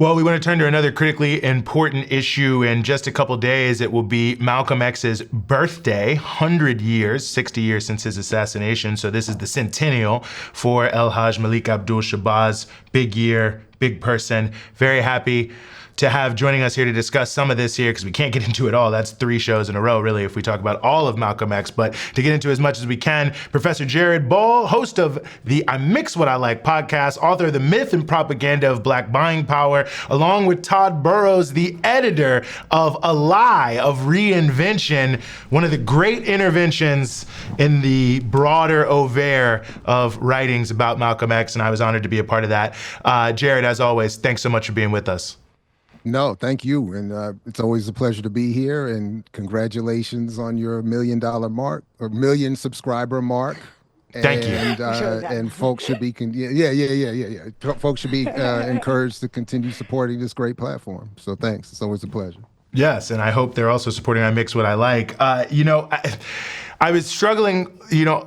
Well, we want to turn to another critically important issue. In just a couple days, it will be Malcolm X's birthday, 100 years, 60 years since his assassination. So this is the centennial for El Haj Malik Abdul Shabazz. Big year, big person. Very happy to have joining us here to discuss some of this here, because we can't get into it all. That's 3 shows in a row, really, if we talk about all of Malcolm X. But to get into as much as we can, Professor Jared Ball, host of the I Mix What I Like podcast, author of The Myth and Propaganda of Black Buying Power, along with Todd Burrows, the editor of A Lie of Reinvention, one of the great interventions in the broader oeuvre of writings about Malcolm X, and I was honored to be a part of that. Jared, as always, thanks so much for being with us. No, thank you. And it's always a pleasure to be here. And congratulations on your $1 million mark or million subscriber mark. Thank you. And folks should be, folks should be encouraged to continue supporting this great platform. So thanks. It's always a pleasure. Yes, and I hope they're also supporting I Mix What I Like. I was struggling,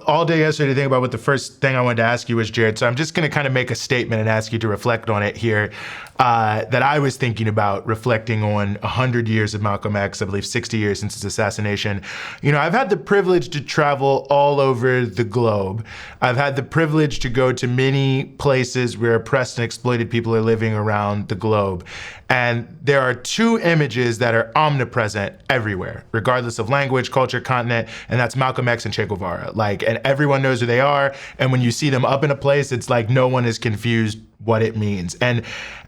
all day yesterday to think about what the first thing I wanted to ask you was, Jared. So I'm just going to kind of make a statement and ask you to reflect on it here. That I was thinking about reflecting on 100 years of Malcolm X, I believe 60 years since his assassination. I've had the privilege to travel all over the globe. I've had the privilege to go to many places where oppressed and exploited people are living around the globe. And there are 2 images that are omnipresent everywhere, regardless of language, culture, continent, and that's Malcolm X and Che Guevara. And everyone knows who they are. And when you see them up in a place, it's like no one is confused what it means. And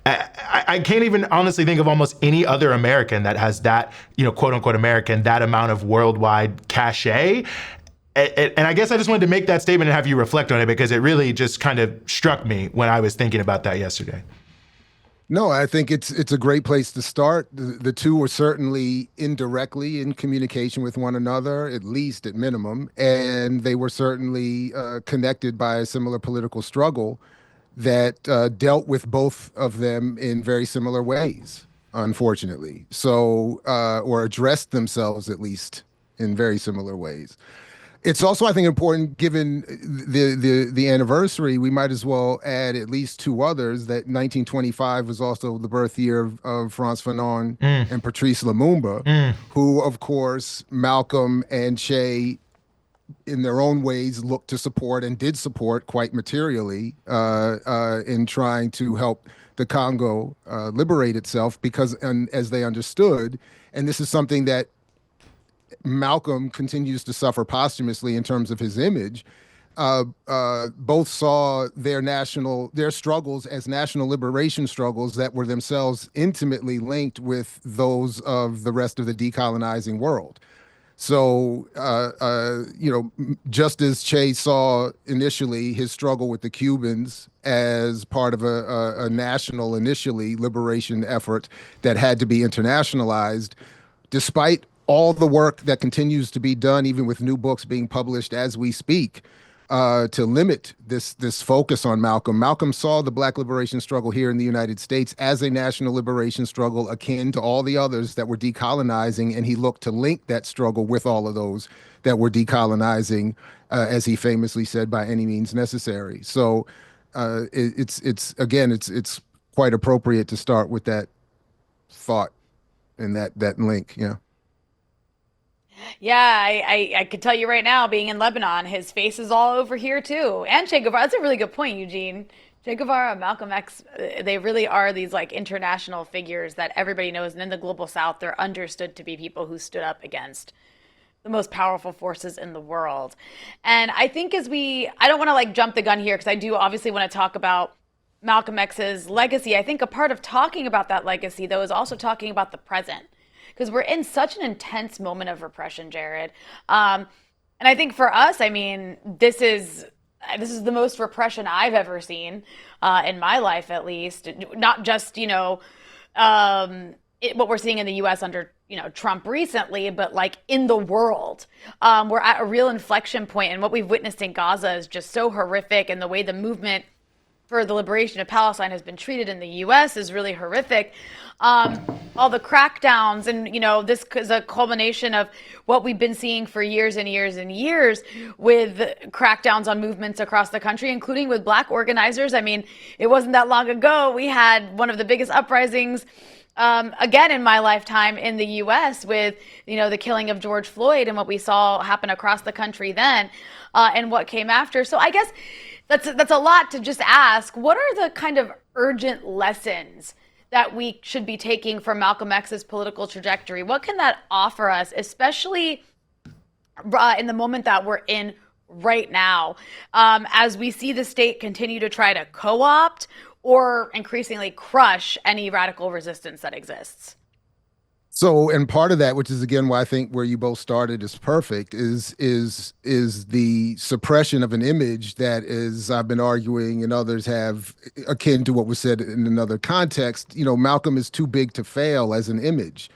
I can't even honestly think of almost any other American that has that, quote unquote American, that amount of worldwide cachet. And I guess I just wanted to make that statement and have you reflect on it, because it really just kind of struck me when I was thinking about that yesterday. No, I think it's a great place to start. The 2 were certainly indirectly in communication with one another, at least at minimum, and they were certainly connected by a similar political struggle that dealt with both of them in very similar ways, unfortunately. So, or addressed themselves at least in very similar ways. It's also, I think, important, given the anniversary, we might as well add at least 2 others. That 1925 was also the birth year of Frantz Fanon and Patrice Lumumba, who, of course, Malcolm and Che, in their own ways, looked to support and did support quite materially in trying to help the Congo liberate itself, because, and as they understood, and this is something that Malcolm continues to suffer posthumously in terms of his image, both saw their struggles as national liberation struggles that were themselves intimately linked with those of the rest of the decolonizing world. So, just as Che saw initially his struggle with the Cubans as part of a national, initially, liberation effort that had to be internationalized, despite all the work that continues to be done, even with new books being published as we speak, to limit this focus on Malcolm. Malcolm saw the Black liberation struggle here in the United States as a national liberation struggle akin to all the others that were decolonizing, and he looked to link that struggle with all of those that were decolonizing, as he famously said, by any means necessary. So it's quite appropriate to start with that thought and that link. Yeah. Yeah, I could tell you right now, being in Lebanon, his face is all over here too. And Che Guevara, that's a really good point, Eugene. Che Guevara, Malcolm X, they really are these international figures that everybody knows. And in the global South, they're understood to be people who stood up against the most powerful forces in the world. And I think I don't want to jump the gun here, because I do obviously want to talk about Malcolm X's legacy. I think a part of talking about that legacy, though, is also talking about the present, because we're in such an intense moment of repression, Jared. And I think for us, this is the most repression I've ever seen in my life, at least. Not just, what we're seeing in the U.S. under, Trump recently, but in the world. We're at a real inflection point, and what we've witnessed in Gaza is just so horrific, and the way the movement for the liberation of Palestine has been treated in the U.S. is really horrific. all the crackdowns, and this is a culmination of what we've been seeing for years and years and years with crackdowns on movements across the country, including with Black organizers. I mean, it wasn't that long ago we had one of the biggest uprisings again in my lifetime in the U.S. with the killing of George Floyd and what we saw happen across the country then, and what came after. So I guess that's a lot to just ask. What are the kind of urgent lessons that we should be taking from Malcolm X's political trajectory? What can that offer us, especially in the moment that we're in right now, as we see the state continue to try to co-opt or increasingly crush any radical resistance that exists? So, and part of that, which is again why I think where you both started is perfect, is the suppression of an image that is, I've been arguing, and others have, akin to what was said in another context. Malcolm is too big to fail as an image.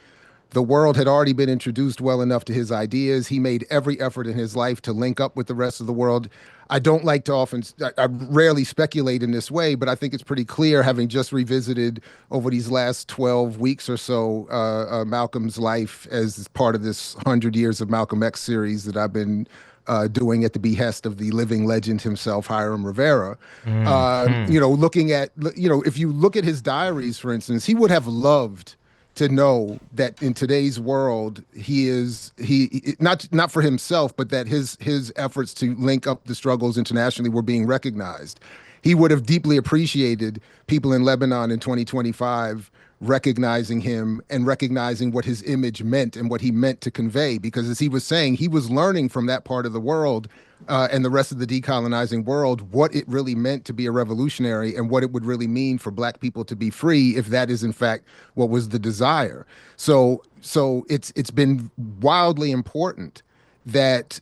The world had already been introduced well enough to his ideas. He made every effort in his life to link up with the rest of the world. I don't like to I rarely speculate in this way, but I think it's pretty clear, having just revisited over these last 12 weeks or so, Malcolm's life as part of this 100 Years of Malcolm X series that I've been doing at the behest of the living legend himself, Hiram Rivera. Looking at, if you look at his diaries, for instance, he would have loved to know that in today's world, he not for himself, but that his efforts to link up the struggles internationally were being recognized. He would have deeply appreciated people in Lebanon in 2025 recognizing him and recognizing what his image meant and what he meant to convey. Because as he was saying, he was learning from that part of the world and the rest of the decolonizing world what it really meant to be a revolutionary and what it would really mean for Black people to be free, if that is in fact what was the desire. So it's been wildly important that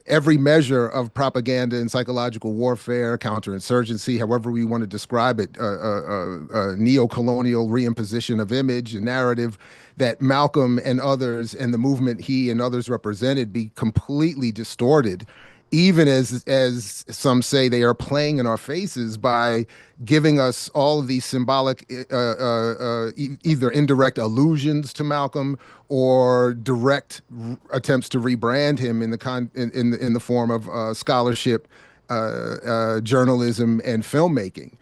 every measure of propaganda and psychological warfare, counterinsurgency, however we want to describe it, neo-colonial reimposition of image and narrative, that Malcolm and others and the movement he and others represented be completely distorted, even as some say they are playing in our faces by giving us all of these symbolic, either indirect allusions to Malcolm or direct attempts to rebrand him in the form of scholarship, journalism, and filmmaking.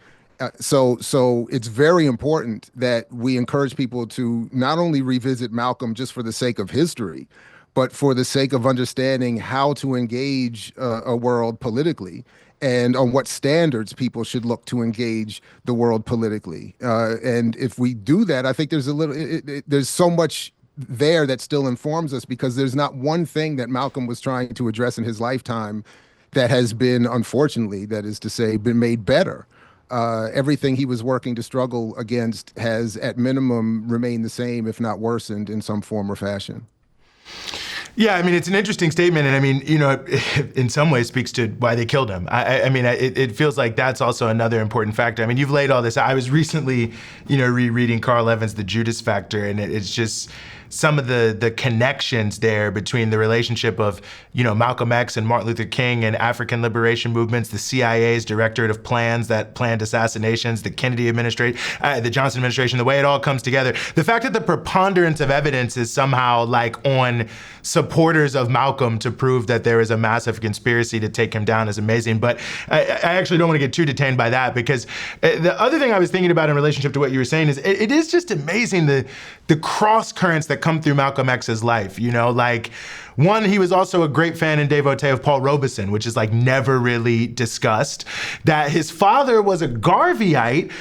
So it's very important that we encourage people to not only revisit Malcolm just for the sake of history, but for the sake of understanding how to engage a world politically and on what standards people should look to engage the world politically. And if we do that, I think there's so much there that still informs us, because there's not one thing that Malcolm was trying to address in his lifetime that has been, unfortunately, that is to say, been made better. Everything he was working to struggle against has, at minimum, remained the same, if not worsened in some form or fashion. Yeah, I mean, it's an interesting statement, and I mean, in some ways speaks to why they killed him. I mean, it feels like that's also another important factor. I mean, you've laid all this out. I was recently, rereading Carl Evans' The Judas Factor, and it's just some of the connections there between the relationship of, Malcolm X and Martin Luther King and African liberation movements, the CIA's Directorate of Plans that planned assassinations, the Kennedy administration, the Johnson administration, the way it all comes together. The fact that the preponderance of evidence is somehow like on supporters of Malcolm to prove that there is a massive conspiracy to take him down is amazing. But I actually don't want to get too detained by that, because the other thing I was thinking about in relationship to what you were saying is it is just amazing the cross currents that come through Malcolm X's life. One, he was also a great fan and devotee of Paul Robeson, which is never really discussed. That his father was a Garveyite,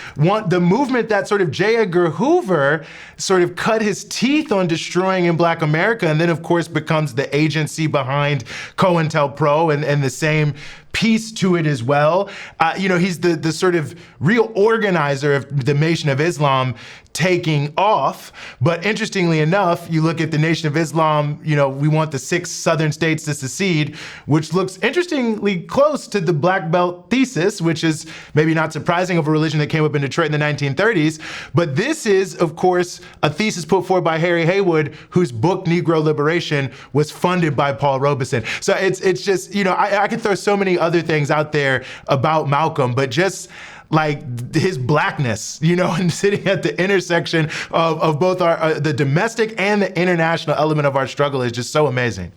the movement that sort of J. Edgar Hoover sort of cut his teeth on destroying in Black America, and then of course becomes the agency behind COINTELPRO and the same piece to it as well. He's the sort of real organizer of the Nation of Islam taking off. But interestingly enough, you look at the Nation of Islam, we want the 6 southern states to secede, which looks interestingly close to the Black Belt thesis, which is maybe not surprising of a religion that came up in Detroit in the 1930s. But this is, of course, a thesis put forward by Harry Haywood, whose book Negro Liberation was funded by Paul Robeson. So it's just, I could throw so many other things out there about Malcolm, but just like his blackness, you know, and sitting at the intersection of both our the domestic and the international element of our struggle is just so amazing.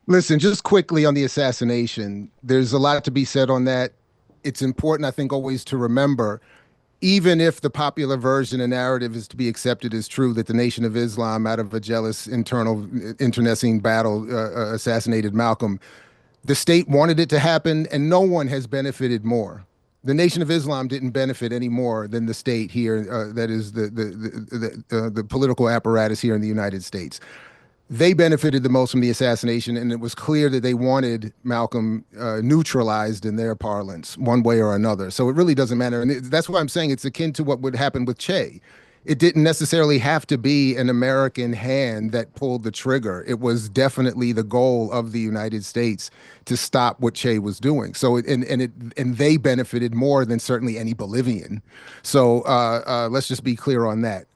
Listen, just quickly on the assassination, there's a lot to be said on that. It's important, I think, always to remember, even if the popular version and narrative is to be accepted as true, that the Nation of Islam, out of a jealous internal internecine battle, assassinated Malcolm, the state wanted it to happen, and no one has benefited more. The Nation of Islam didn't benefit any more than the state here, that is the political apparatus here in the United States. They benefited the most from the assassination, and it was clear that they wanted Malcolm neutralized in their parlance, one way or another. So it really doesn't matter. And that's why I'm saying it's akin to what would happen with Che. It didn't necessarily have to be an American hand that pulled the trigger. It was definitely the goal of the United States to stop what Che was doing. So and they benefited more than certainly any Bolivian. So let's just be clear on that.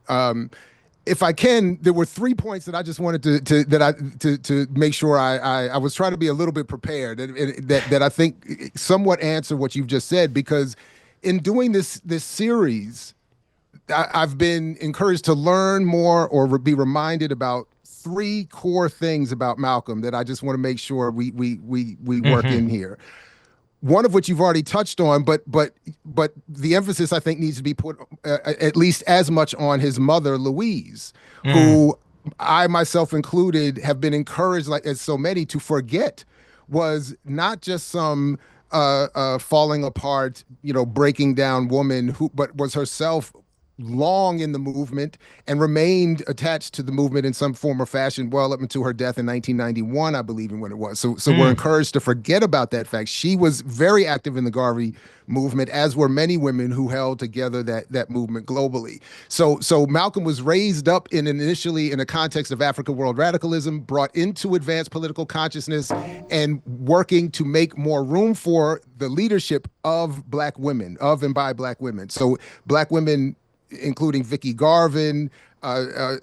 If I can, there were 3 points that I just wanted to make sure I was trying to be a little bit prepared, that I think somewhat answer what you've just said, because in doing this series, I've been encouraged to learn more or be reminded about 3 core things about Malcolm that I just want to make sure we work in here. One of which you've already touched on, but the emphasis, I think, needs to be put at least as much on his mother, Louise, who I myself included have been encouraged, like as so many, to forget was not just some falling apart, breaking down woman but was herself long in the movement and remained attached to the movement in some form or fashion well up until her death in 1991, I believe, in when it was. So we're encouraged to forget about that fact. She was very active in the Garvey movement, as were many women who held together that movement globally. So Malcolm was raised up initially in a context of African world radicalism, brought into advanced political consciousness, and working to make more room for the leadership of Black women, of and by Black women. So Black women, including Vicki Garvin, at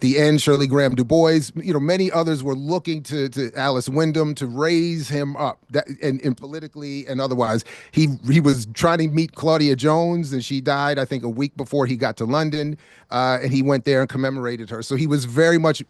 the end, Shirley Graham Du Bois, many others were looking to Alice Wyndham to raise him up, and politically and otherwise. He was trying to meet Claudia Jones, and she died, I think, a week before he got to London, and he went there and commemorated her. So he was very much,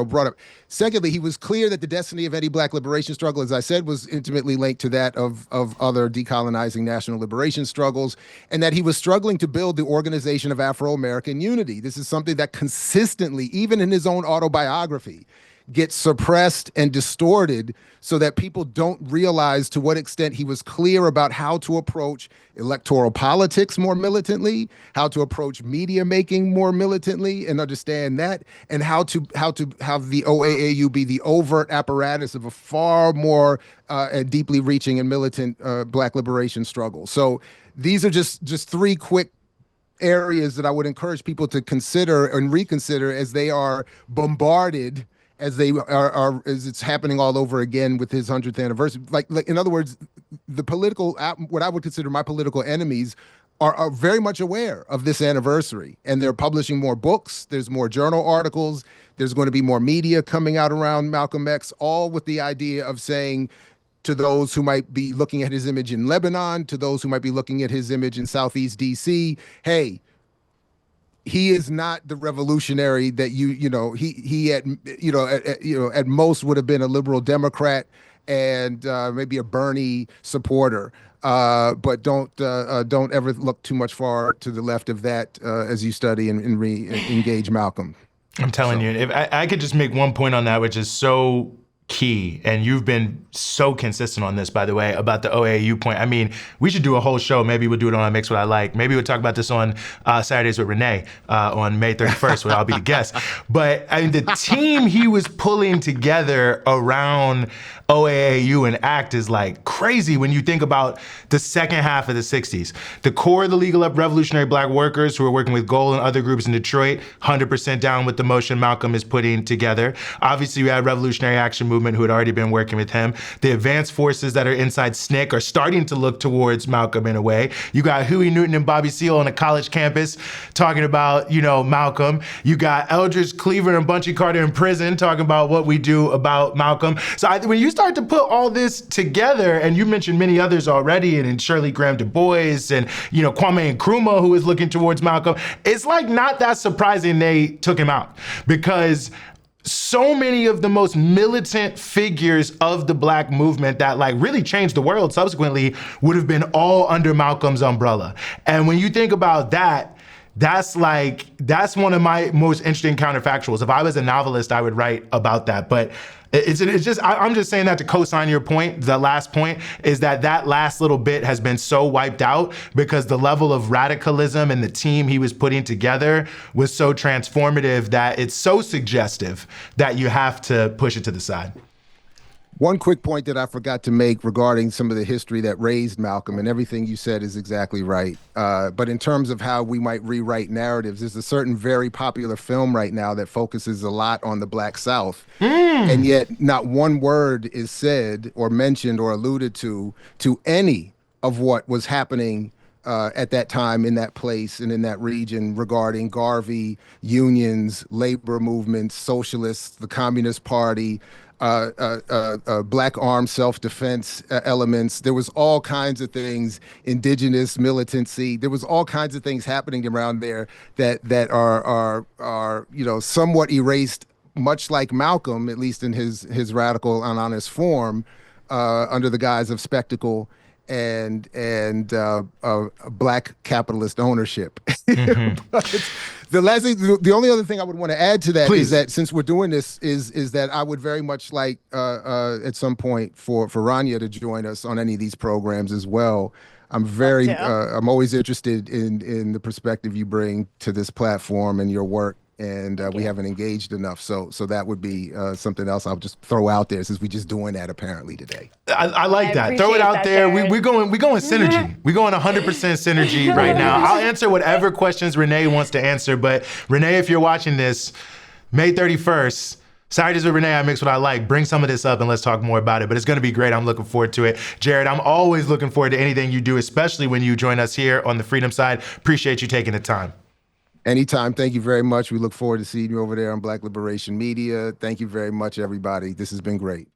brought up. Secondly, he was clear that the destiny of any Black liberation struggle, as I said, was intimately linked to that of other decolonizing national liberation struggles, and that he was struggling to build the organization of Afro-American unity. This is something that consistently, even in his own autobiography, gets suppressed and distorted so that people don't realize to what extent he was clear about how to approach electoral politics more militantly, how to approach media making more militantly and understand that, and how to have the OAAU be the overt apparatus of a far more and deeply reaching and militant Black liberation struggle. So these are just 3 quick areas that I would encourage people to consider and reconsider as they are bombarded, as they are as it's happening all over again with his 100th anniversary. Like in other words, the political, what I would consider my political enemies, are very much aware of this anniversary, and they're publishing more books. There's more journal articles. There's going to be more media coming out around Malcolm X, all with the idea of saying, to those who might be looking at his image in Lebanon, to those who might be looking at his image in Southeast DC, hey, he is not the revolutionary that he at most would have been a liberal Democrat and maybe a Bernie supporter. But don't ever look too much far to the left of that as you study and re-engage Malcolm. I'm telling you, if I could just make one point on that, which is so key, and you've been so consistent on this, by the way, about the OAU point. I mean, we should do a whole show. Maybe we'll do it on I Mix What I Like. Maybe we'll talk about this on Saturdays with Renee on May 31st, where I'll be the guest. But I mean, the team he was pulling together around OAAU and ACT is like crazy when you think about the second half of the 60s. The core of the Legal Revolutionary Black Workers, who are working with Gold and other groups in Detroit, 100% down with the motion Malcolm is putting together. Obviously, we had Revolutionary Action Movement movement who had already been working with him. The advanced forces that are inside SNCC are starting to look towards Malcolm in a way. You got Huey Newton and Bobby Seale on a college campus talking about, Malcolm. You got Eldridge Cleaver and Bunchy Carter in prison talking about what we do about Malcolm. So when you start to put all this together, and you mentioned many others already, and Shirley Graham Du Bois and, Kwame Nkrumah, who is looking towards Malcolm, it's like not that surprising they took him out, because so many of the most militant figures of the Black movement that really changed the world subsequently would have been all under Malcolm's umbrella. And when you think about that, that's one of my most interesting counterfactuals. If I was a novelist, I would write about that. But I'm just saying that to co-sign your point. The last point is that last little bit has been so wiped out because the level of radicalism and the team he was putting together was so transformative that it's so suggestive that you have to push it to the side. One quick point that I forgot to make regarding some of the history that raised Malcolm, and everything you said is exactly right. But in terms of how we might rewrite narratives, there's a certain very popular film right now that focuses a lot on the Black South. And yet not one word is said or mentioned or alluded to any of what was happening at that time in that place and in that region regarding Garvey, unions, labor movements, socialists, the Communist Party, Black armed self-defense elements. There was all kinds of things, indigenous militancy. There was all kinds of things happening around there that are somewhat erased, much like Malcolm, at least in his radical and honest form, under the guise of spectacle and Black capitalist ownership. But the only other thing I would want to add to that is that since we're doing this, is that I would very much like at some point for Rania to join us on any of these programs as well. I'm always interested in the perspective you bring to this platform and your work. And we haven't engaged enough. So that would be something else I'll just throw out there, since we're just doing that apparently today. I like that. Throw it out there. We're going synergy. We're going 100% synergy right now. I'll answer whatever questions Renee wants to answer. But Renee, if you're watching this, May 31st, Saturdays with Renee, I Mix What I Like. Bring some of this up and let's talk more about it. But it's going to be great. I'm looking forward to it. Jared, I'm always looking forward to anything you do, especially when you join us here on the Freedom Side. Appreciate you taking the time. Anytime. Thank you very much. We look forward to seeing you over there on Black Liberation Media. Thank you very much, everybody. This has been great.